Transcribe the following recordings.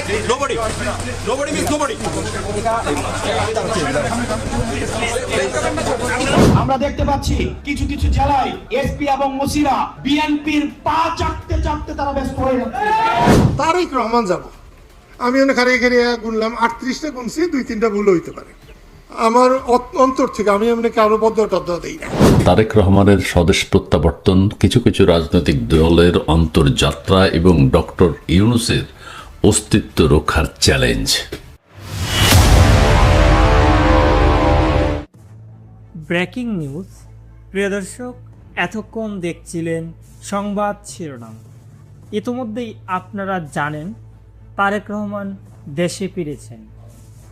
Nobody. Nobody means nobody. আমরা দেখতে পাচ্ছি কিছু কিছু জেলায় এসপি এবং ওসিরা বিএনপির পা চাটতে চাটতে তারা ব্যস্ত হয়ে যাচ্ছে। তারেক রহমান যাব, আমি অনেক হারিয়ে গুনলাম 38টা গুনছি, 2-3টা ভুল হইতে পারে। আমার অন্তর থেকে আমি এমনি কারো বদ্ধ দিই না। তারেক রহমানের স্বদেশ প্রত্যাবর্তন, কিছু কিছু রাজনৈতিক দলের অন্তর্যাত্রা এবং ডক্টর ইউনূসের অস্তিত্ব রক্ষার চ্যালেঞ্জ। Breaking news. প্রিয় দর্শক, এতক্ষণ দেখছিলেন সংবাদ শিরোনাম। ইতোমধ্যেই আপনারা জানেন তারেক রহমান দেশে ফিরেছেন।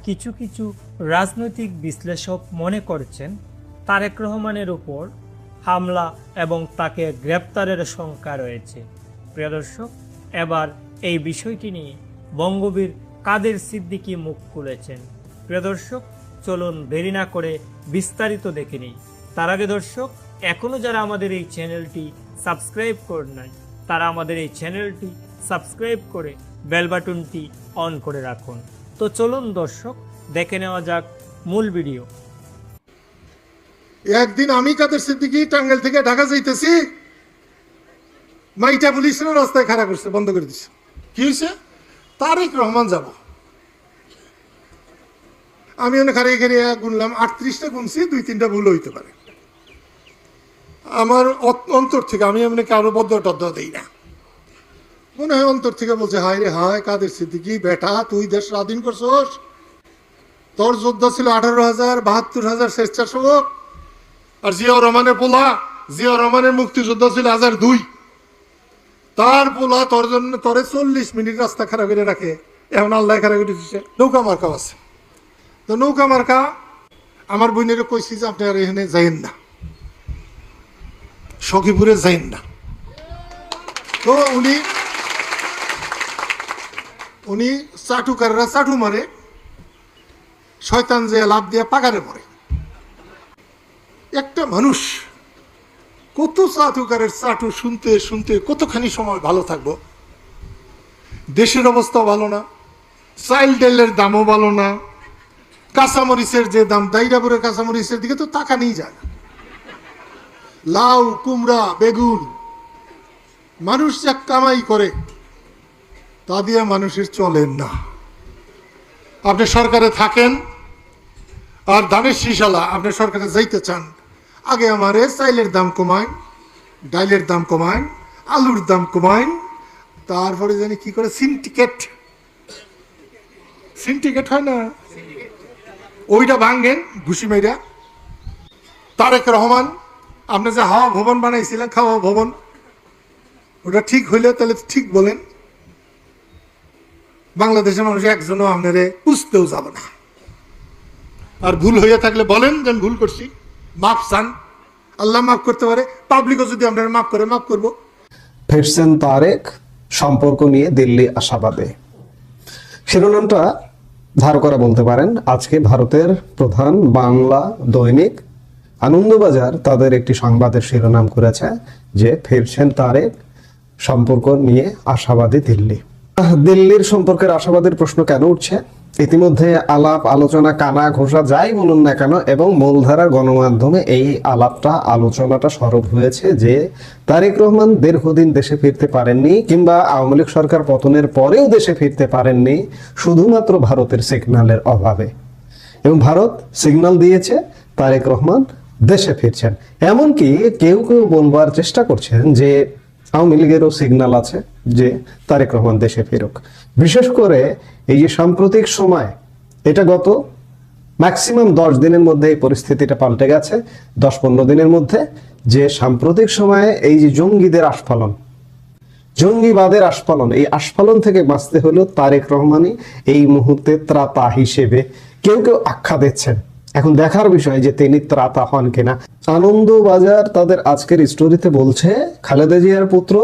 কিছু কিছু রাজনৈতিক বিশ্লেষক মনে করছেন তারেক রহমানের উপর হামলা এবং তাকে গ্রেপ্তারের শঙ্কা রয়েছে। প্রিয় দর্শক, এবার এই বিষয়টি নিয়ে বঙ্গবীর কাদের সিদ্দিকী মুখ খুলেছেন। প্রিয় দর্শক, চলুন দেরি না করে বিস্তারিত দেখে নিই। তার আগে দর্শক, এখনও যারা আমাদের এই চ্যানেলটি সাবস্ক্রাইব করে নাই, তারা আমাদের এই চ্যানেলটি সাবস্ক্রাইব করে বেল বাটনটি অন করে রাখুন। তো চলুন দর্শক, দেখে নেওয়া যাক মূল ভিডিও। একদিন আমি কাদের সিদ্দিকী টাঙ্গাইল থেকে ঢাকা যাইতেছি, মাইটা পুলিশের রাস্তায় খাড়া করছে, বন্ধ করে দিচ্ছে। কি হয়েছে? তারেক রহমান যাব, আমি অনেক হারিয়ে গুনলাম 38টা গুনছি, 2-3টা ভুল হইতে পারে। আমার অন্তর থেকে আমি এমনি কারো বদ্ধ দিই না। মনে হয় অন্তর থেকে বলছে, হায় রে হায় কাদের সিদ্দিকী বেটা, তুই দেশ স্বাধীন করছস। তোর যোদ্ধা ছিল 18,000, 72,000 স্বেচ্ছাসেবক। আর জিয়াউর রহমানের পোলা, জিয়াউর রহমানের মুক্তিযোদ্ধা ছিল 1,002। তার পোলা তোর জন্য তোরে 40 মিনিট রাস্তা খারাপ করে রাখে। এখন আল্লাহ খারাপ করে দিচ্ছে। নৌকা মার্কা আছে, তো নৌকা মার্কা আমার বোনের কইছি যে আপনি আর এখানে যাইন না, সখীপুরে যাইন না। তো উনি চাটুকাররা চাটু মারে, শয়তান যে লাভ দিয়ে পাগারে পড়ে। একটা মানুষ কত চাটুকারের চাটু শুনতে শুনতে কতখানি সময় ভালো থাকবো? দেশের অবস্থাও ভালো না, চাইল ডাইলের দামও ভালো না, কাঁচামরিচের যে দাম, দাইরাপুরের কাঁচামরিচের দিকে তো টাকা নিয়ে যায় না। লাউ, কুমড়া, বেগুন, মানুষ যা কামাই করে তা দিয়ে মানুষের চলেন না। আপনি সরকারে থাকেন আর ধানের শীষালা আপনি সরকারে যাইতে চান, আগে আমার চাইলের দাম কমায়, ডাইলের দাম কমায়, আলুর দাম কমায়, তারপরে জানি কি করে সিন্ডিকেট হয় না, ওইটা ভাঙ্গেন ঘুষি মাইরা। তারেক রহমান আপনি যে হাওয়া ভবন বানাইছিলেন, খাওয়া ভবন, ওটা ঠিক হইলে তাহলে ঠিক বলেন। বাংলাদেশের মানুষ একজনও আপনারে বুঝতেও যাব না। আর ভুল হইয়া থাকলে বলেন যে আমি ভুল করছি, মাফ চান, আল্লাহ মাফ করতে পারে। পাবলিকও যদি আপনারা মাফ করে, মাফ করবো। ফিরছেন তারেক, সম্পর্ক নিয়ে দিল্লি আশাবাদে। শিরোনামটা ধার করা বলতে পারেন। আজকে ভারতের প্রধান বাংলা দৈনিক আনন্দবাজার তাদের একটি সংবাদের শিরোনাম করেছে যে ফিরছেন তারেক, সম্পর্ক নিয়ে আশাবাদী দিল্লি। দিল্লির সম্পর্কের আশাবাদের প্রশ্ন কেন উঠছে? ইতিমধ্যে আলাপ আলোচনা কানা ঘোষা যাই বলুন না কেন, এবং মূলধারার গণমাধ্যমে এই আলাপটা আলোচনাটা সরব হয়েছে যে তারেক রহমান দীর্ঘদিন দেশে ফিরতে পারেননি, কিংবা আওয়ামী লীগ সরকার পতনের পরেও দেশে ফিরতে পারেননি শুধুমাত্র ভারতের সিগন্যালের অভাবে। এবং ভারত সিগন্যাল দিয়েছে তারেক রহমান দেশে ফিরছেন। এমনকি কেউ কেউ বলবার চেষ্টা করছেন যে আওয়ামী লীগেরও সিগন্যাল আছে যে তারেক রহমান দেশে ফিরুক। বিশেষ করে এই যে সাম্প্রতিক সময়, এটা গত ম্যাক্সিমাম 10 দিনের মধ্যে এই পরিস্থিতিটা পাল্টে গেছে। 10-15 দিনের মধ্যে যে সাম্প্রতিক সময়ে এই যে জঙ্গিদের আস্ফালন, জঙ্গিবাদের আস্ফালন, এই আস্ফালন থেকে বাঁচতে হলেও তারেক রহমানই এই মুহূর্তে ত্রাতা হিসেবে কেউ কেউ আখ্যা দিচ্ছেন। এখন দেখার বিষয় যে তিনি ত্রাতা হন কিনা। আনন্দবাজার তাদের আজকের স্টোরিতে বলছে, খালেদা জিয়ার পুত্র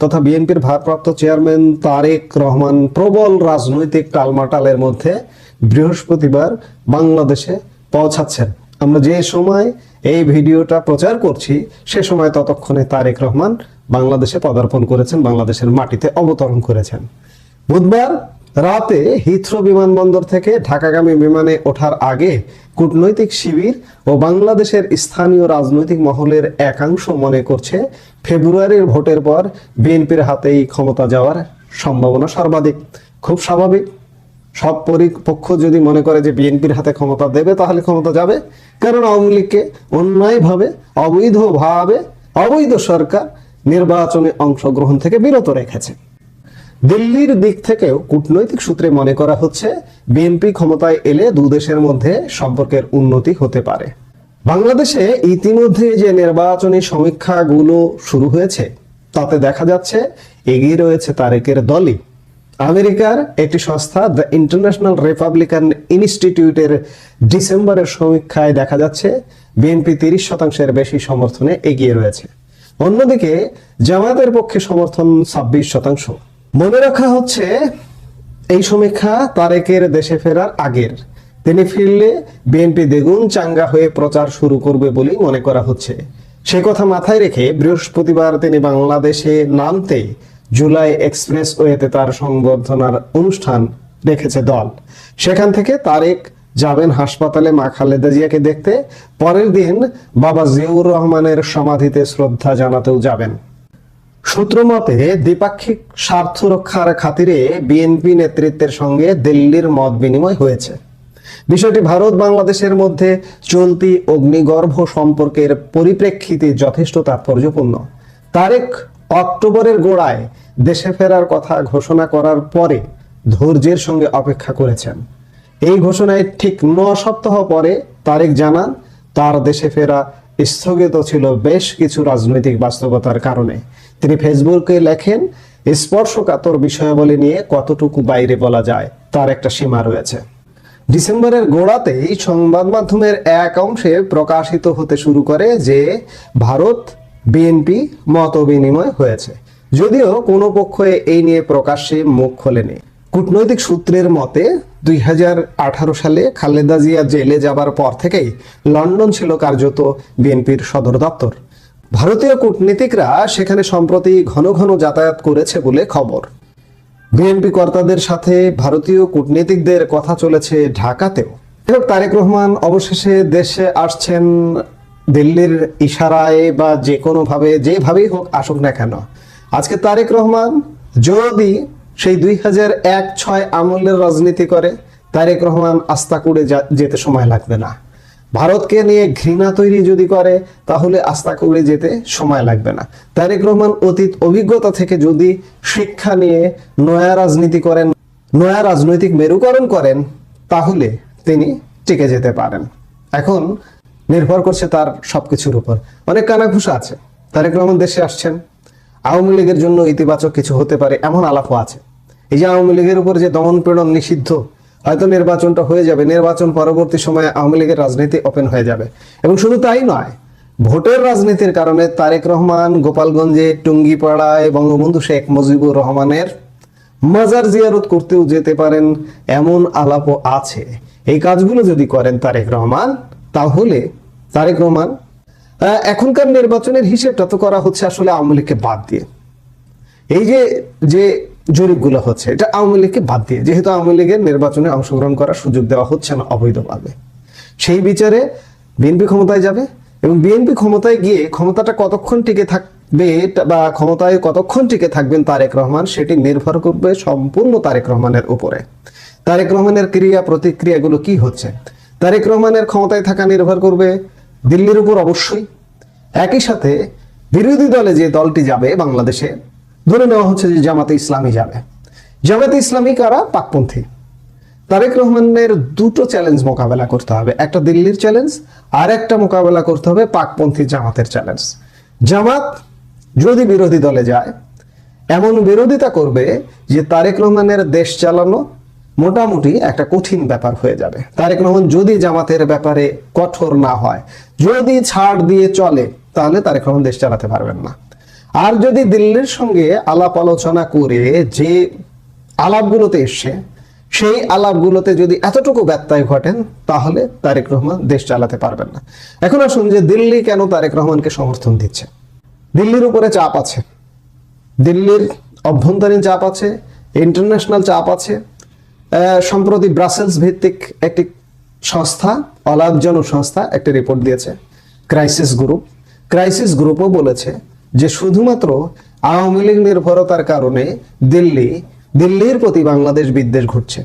তথা বিএনপির ভারপ্রাপ্ত চেয়ারম্যান তারেক রহমান প্রবল রাজনৈতিক টালমাটালের মধ্যে বৃহস্পতিবার বাংলাদেশে পৌঁছাচ্ছেন। আমরা যে সময় এই ভিডিওটা প্রচার করছি সে সময় ততক্ষণে তারেক রহমান বাংলাদেশে পদার্পণ করেছেন, বাংলাদেশের মাটিতে অবতরণ করেছেন। বুধবার রাতে হিথ্রো বিমানবন্দর থেকে ঢাকাগামী বিমানে ওঠার আগে কূটনৈতিক শিবির ও বাংলাদেশের স্থানীয় রাজনৈতিক মহলের একাংশ মনে করছে ফেব্রুয়ারির ভোটের পর বিএনপির হাতেই ক্ষমতা যাওয়ার সম্ভাবনা সর্বাধিক। খুব স্বাভাবিক, সব পক্ষ যদি মনে করে যে বিএনপির হাতে ক্ষমতা দেবে তাহলে ক্ষমতা যাবে, কারণ আওয়ামী লীগকে অন্যায়ভাবে অবৈধ সরকার নির্বাচনে অংশগ্রহণ থেকে বিরত রেখেছে। দিল্লির দিক থেকেও কূটনৈতিক সূত্রে মনে করা হচ্ছে বিএনপি ক্ষমতায় এলে দুদেশের মধ্যে সম্পর্কের উন্নতি হতে পারে। বাংলাদেশে ইতিমধ্যে যে নির্বাচনী সমীক্ষাগুলো শুরু হয়েছে তাতে দেখা যাচ্ছে এগিয়ে রয়েছে তারেকের দলই। আমেরিকার একটি সংস্থা দ্য ইন্টারন্যাশনাল রিপাবলিকান ইনস্টিটিউটের ডিসেম্বরের সমীক্ষায় দেখা যাচ্ছে বিএনপি 30% বেশি সমর্থনে এগিয়ে রয়েছে। অন্যদিকে জামায়াতের পক্ষে সমর্থন 26%। মনে রাখা হচ্ছে এই সমীক্ষা তারেকের দেশে ফেরার আগের। তিনি ফিরলে বিএনপি দ্বিগুণ চাঙ্গা হয়ে প্রচার শুরু করবে বলেই মনে করা হচ্ছে। সে কথা মাথায় রেখে বৃহস্পতিবার তিনি বাংলাদেশে নামতে জুলাই এক্সপ্রেসওয়েতে তার সংবর্ধনার অনুষ্ঠান রেখেছে দল। সেখান থেকে তারেক যাবেন হাসপাতালে মা খালেদা জিয়াকে দেখতে, পরের দিন বাবা জিয়াউর রহমানের সমাধিতে শ্রদ্ধা জানাতেও যাবেন। সূত্র মতে দ্বিপাক্ষিক স্বার্থ রক্ষার খাতিরে বিএনপি নেতৃত্বের সঙ্গে দিল্লির মত বিনিময় হয়েছে। বিষয়টি ভারত বাংলাদেশের মধ্যে চলতি অগ্নিগর্ভ সম্পর্কের পরিপ্রেক্ষিতে যথেষ্ট তাৎপর্যপূর্ণ। তারেক অক্টোবরের গোড়ায় দেশে ফেরার কথা ঘোষণা করার পরে ধৈর্যের সঙ্গে অপেক্ষা করেছেন। এই ঘোষণায় ঠিক 9 সপ্তাহ পরে তারেক জানান তার দেশে ফেরা স্থগিত ছিল বেশ কিছু রাজনৈতিক বাস্তবতার কারণে। তিনি ফেসবুকে লেখেন, স্পর্শকাতর বিষয়াবলী নিয়ে কতটুকু বাইরে বলা যায় তার একটা সীমা রয়েছে। ডিসেম্বরের গোড়াতেই সংবাদ মাধ্যমের এক অংশে প্রকাশিত হতে শুরু করে যে ভারত বিএনপি মত বিনিময় হয়েছে, যদিও কোনো পক্ষ এই নিয়ে প্রকাশ্যে মুখ খোলেনি। কূটনৈতিক সূত্রের মতে 2018 সালে খালেদা জিয়া জেলে যাবার পর থেকেই লন্ডন ছিল কার্যত বিএনপির সদর দপ্তর। ভারতীয় কূটনীতিকরা সেখানে সম্প্রতি ঘন ঘন যাতায়াত করেছে বলে খবর। বিএনপি কর্তাদের সাথে ভারতীয় কূটনীতিকদের কথা চলেছে ঢাকাতেও। তারেক রহমান অবশেষে দেশে আসছেন দিল্লির ইশারায় বা যে কোনো ভাবে, যেভাবেই হোক আসুক না কেন। আজকে তারেক রহমান যদি সেই 2001-06 আমলের রাজনীতি করে, তারেক রহমান আস্থা করে যেতে সময় লাগবে না। ভারতকে নিয়ে ঘৃণা তৈরি যদি করে তাহলে আস্থা করে যেতে সময় লাগবে না। তারেক রহমান অতীত অভিজ্ঞতা থেকে যদি শিক্ষা নিয়ে নয়া রাজনীতি করেন, নয়া রাজনৈতিক মেরুকরণ করেন, তাহলে তিনি টিকে যেতে পারেন। এখন নির্ভর করছে তার সবকিছুর উপর। অনেক কানাঘুষা আছে। তারেক রহমান দেশে আসছেন, আওয়ামী লীগের জন্য ইতিবাচক কিছু হতে পারে এমন আলাপও আছে। এই যে আওয়ামী লীগের উপর যে দমন পীড়ন নিষিদ্ধ, হয়তো নির্বাচনটা হয়ে যাবে, নির্বাচন পরবর্তী সময়ে আওয়ামী লীগের রাজনীতি ওপেন হয়ে যাবে। এবং শুধু তাই নয়, ভোটের রাজনীতির কারণে তারেক রহমান গোপালগঞ্জে টুঙ্গিপাড়ায় বঙ্গবন্ধু শেখ মুজিবুর রহমানের মাজার জিয়ারত করতেও যেতে পারেন এমন আলাপও আছে। এই কাজগুলো যদি করেন তারেক রহমান, তাহলে তারেক রহমান এখনকার নির্বাচনের হিসেবটা তো করা হচ্ছে আসলে আওয়ামী লীগকে বাদ দিয়ে। এই যে জরিপগুলো হচ্ছে এটা আওয়ামী লীগকে বাদ দিয়ে, যেহেতু আওয়ামী লীগের নির্বাচনে অংশগ্রহণ করার সুযোগ দেওয়া হচ্ছে না অবৈধভাবে। সেই বিচারে বিএনপি ক্ষমতায় যাবে এবং বিএনপি ক্ষমতায় গিয়ে ক্ষমতাটা কতক্ষণ টিকে থাকবে বা ক্ষমতায় কতক্ষণ টিকে থাকবেন তারেক রহমান, সেটি নির্ভর করবে সম্পূর্ণ তারেক রহমানের উপরে। তারেক রহমানের ক্রিয়া প্রতিক্রিয়াগুলো কি হচ্ছে, তারেক রহমানের ক্ষমতায় থাকা নির্ভর করবে দিল্লির উপর অবশ্যই। একই সাথে বিরোধী দলে যে দলটি যাবে বাংলাদেশে, ধরে নেওয়া হচ্ছে যে জামাতে ইসলামী যাবে। জামাতে ইসলামী কারা? পাকপন্থী। তারেক রহমানের দুটো চ্যালেঞ্জ মোকাবেলা করতে হবে, একটা দিল্লির চ্যালেঞ্জ আর একটা মোকাবেলা করতে হবে পাকপন্থী জামাতের চ্যালেঞ্জ। জামাত যদি বিরোধী দলে যায়, এমন বিরোধিতা করবে যে তারেক রহমানের দেশ চালানো মোটামুটি একটা কঠিন ব্যাপার হয়ে যাবে। তারেক রহমান যদি জামাতের ব্যাপারে কঠোর না হয়, যদি ছাড় দিয়ে চলে, তাহলে তারেক রহমান দেশ চালাতে পারবেন না। আর যদি দিল্লির সঙ্গে আলাপ আলোচনা করে যে আলাপগুলোতে এসছে, সেই আলাপগুলোতে যদি এতটুকু ব্যত্যয় ঘটেন, তাহলে তারেক রহমান দেশ চালাতে পারবেন না। এখন আসুন যে দিল্লি কেন তারেক রহমানকে সমর্থন দিচ্ছে। দিল্লির উপরে চাপ আছে, দিল্লির অভ্যন্তরীণ চাপ আছে, ইন্টারন্যাশনাল চাপ আছে, সম্প্রতি ব্রাসেলস ভিত্তিক একটি সংস্থা, অলাভজনক সংস্থা একটি রিপোর্ট দিয়েছে, ক্রাইসিস গ্রুপও বলেছে যে শুধুমাত্র আওয়ামী লীগ নির্ভরতার কারণে দিল্লির প্রতি বাংলাদেশ বিদ্বেষ ঘটছে।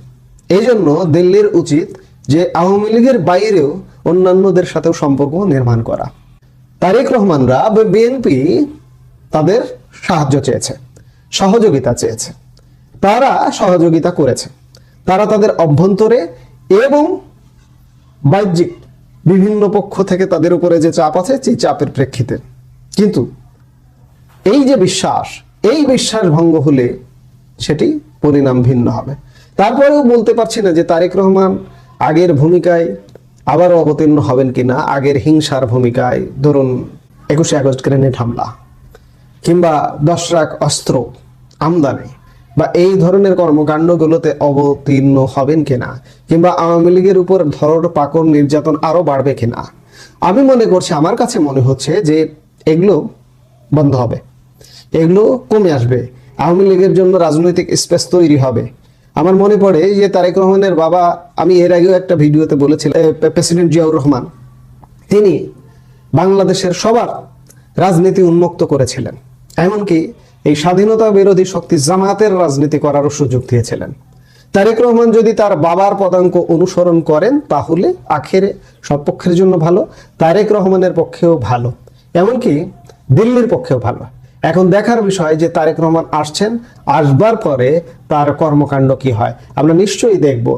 এই জন্য দিল্লির উচিত যে আওয়ামী লীগের বাইরেও অন্যান্যদের সাথেও সম্পর্ক নির্মাণ করা। তারেক রহমানরা বিএনপি তাদের সাহায্য চেয়েছে, সহযোগিতা চেয়েছে, তারা সহযোগিতা করেছে। তারা তাদের অভ্যন্তরে এবং বাহ্যিক বিভিন্ন পক্ষ থেকে তাদের উপরে যে চাপ আছে সেই চাপের প্রেক্ষিতে। কিন্তু এই যে বিশ্বাস, এই বিশ্বাস ভঙ্গ হলে সেটি পরিণাম ভিন্ন হবে। তারপরেও বলতে পারছি না যে তারেক রহমান আগের ভূমিকায় আবারও অবতীর্ণ হবেন কিনা, আগের হিংসার ভূমিকায়, ধরুন 21শে আগস্ট গ্রেনেড হামলা কিংবা 10 লাখ অস্ত্র আমদানি বা এই ধরনের কর্মকাণ্ডগুলোতে অবতীর্ণ হবেন কিনা, কিংবা আওয়ামী লীগের উপর ধরর পাকড় নির্যাতন আরো বাড়বে কিনা। আমি মনে করছি, আমার কাছে মনে হচ্ছে যে এগুলো বন্ধ হবে, এগুলো কমে আসবে, আওয়ামী লীগের জন্য রাজনৈতিক স্পেস তৈরি হবে। আমার মনে পড়ে যে তারেক রহমানের বাবা, আমি এর আগেও একটা ভিডিওতে বলেছিলাম, প্রেসিডেন্ট জিয়াউর রহমান, তিনি বাংলাদেশের সবার রাজনীতি উন্মুক্ত করেছিলেন, এমনকি এই স্বাধীনতা বিরোধী শক্তি জামায়াতের রাজনীতি করারও সুযোগ দিয়েছিলেন। তারেক রহমান যদি তার বাবার পদাঙ্ক অনুসরণ করেন তাহলে আখেরে সব পক্ষের জন্য ভালো, তারেক রহমানের পক্ষেও ভালো, এমনকি দিল্লির পক্ষেও ভালো। এখন দেখার বিষয় যে তারেক রহমান আসবার পরে তার কর্মকাণ্ড কি হয়, আমরা নিশ্চয়ই দেখব।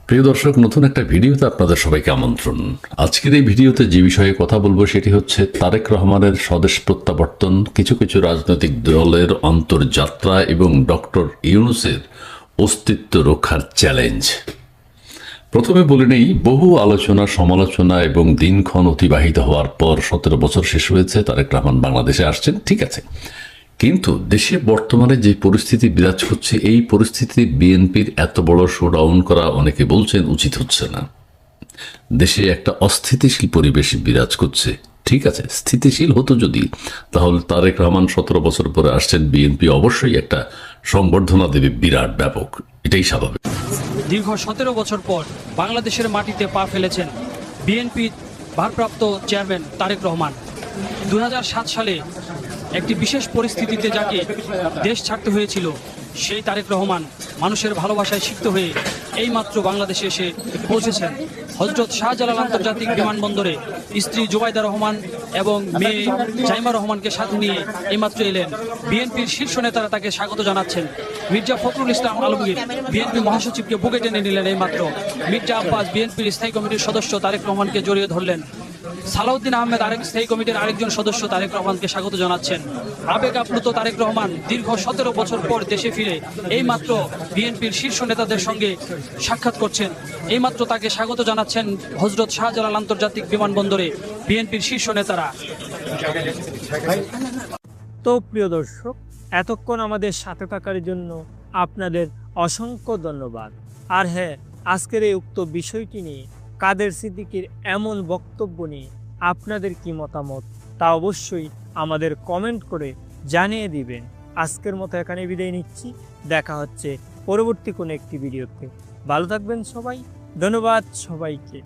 প্রিয় দর্শক, নতুন একটা ভিডিওতে আপনাদের সবাইকে আমন্ত্রণ। আজকের এই ভিডিওতে যে বিষয়ে কথা বলবো সেটি হচ্ছে তারেক রহমানের স্বদেশ প্রত্যাবর্তন, কিছু কিছু রাজনৈতিক দলের অন্তর্যাত্রা এবং ডক্টর ইউনূসের অস্তিত্ব রক্ষার চ্যালেঞ্জ। প্রথমে বলে নেই, বহু আলোচনা সমালোচনা এবং দিনক্ষণ অতিবাহিত হওয়ার পর 17 বছর শেষ হয়েছে, তারেক রহমান বাংলাদেশে আসছেন, ঠিক আছে। কিন্তু দেশে বর্তমানে যে পরিস্থিতি বিরাজ করছে, এই পরিস্থিতি বিএনপির এত বড় শোডাউন করা অনেকে বলছেন উচিত হচ্ছে না। দেশে একটা অস্থিতিশীল পরিবেশ বিরাজ করছে, ঠিক আছে। স্থিতিশীল হতো যদি, তাহলে তারেক রহমান 17 বছর পরে আসছেন, বিএনপি অবশ্যই একটা সংবর্ধনা দেবে, বিরাট ব্যাপক, এটাই স্বাভাবিক। দীর্ঘ 17 বছর পর বাংলাদেশের মাটিতে পা ফেলেছেন বিএনপি ভারপ্রাপ্ত চেয়ারম্যান তারেক রহমান। 2007 সালে একটি বিশেষ পরিস্থিতিতে যাকে দেশ ছাড়তে হয়েছিল, সেই তারেক রহমান মানুষের ভালোবাসায় সিক্ত হয়ে এইমাত্র বাংলাদেশে এসে পৌঁছেছেন। হযরত শাহজালাল আন্তর্জাতিক বিমানবন্দরে স্ত্রী জুবাইদা রহমান এবং মেয়ে জাইমা রহমানকে সাথে নিয়ে এইমাত্র এলেন। বিএনপির শীর্ষ নেতারা তাকে স্বাগত জানাচ্ছেন। মির্জা ফখরুল ইসলাম আলমগীর বিএনপি মহাসচিবকে বুকে টেনে নিলেন এইমাত্র। মির্জা আব্বাস বিএনপির স্থায়ী কমিটির সদস্য তারেক রহমানকে জড়িয়ে ধরলেন। সালাউদ্দিন আহমেদ আরেক স্থায়ী কমিটির আরেকজন সদস্য তারেক রহমানকে স্বাগত জানাচ্ছেন। আবেগ আপ্লুত তারেক রহমান দীর্ঘ 17 বছর পর দেশে ফিরে এইমাত্র বিএনপির শীর্ষ নেতাদের সঙ্গে সাক্ষাৎ করছেন। এইমাত্র তাকে স্বাগত জানাচ্ছেন হযরত শাহজালাল আন্তর্জাতিক বিমানবন্দরে বিএনপির শীর্ষ নেতারা। তো প্রিয় দর্শক, এতক্ষণ আমাদের সাথে থাকার জন্য আপনাদের অসংখ্য ধন্যবাদ। আর হ্যাঁ, আজকের এই উক্ত বিষয়টি নিয়ে কাদের সিদ্দিকীর এমন বক্তব্য নিয়ে আপনাদের কি মতামত তা অবশ্যই আমাদের কমেন্ট করে জানিয়ে দিবেন। আজকের মতো এখানে বিদায় নিচ্ছি, দেখা হচ্ছে পরবর্তী কোনো একটি ভিডিওতে। ভালো থাকবেন সবাই, ধন্যবাদ সবাইকে।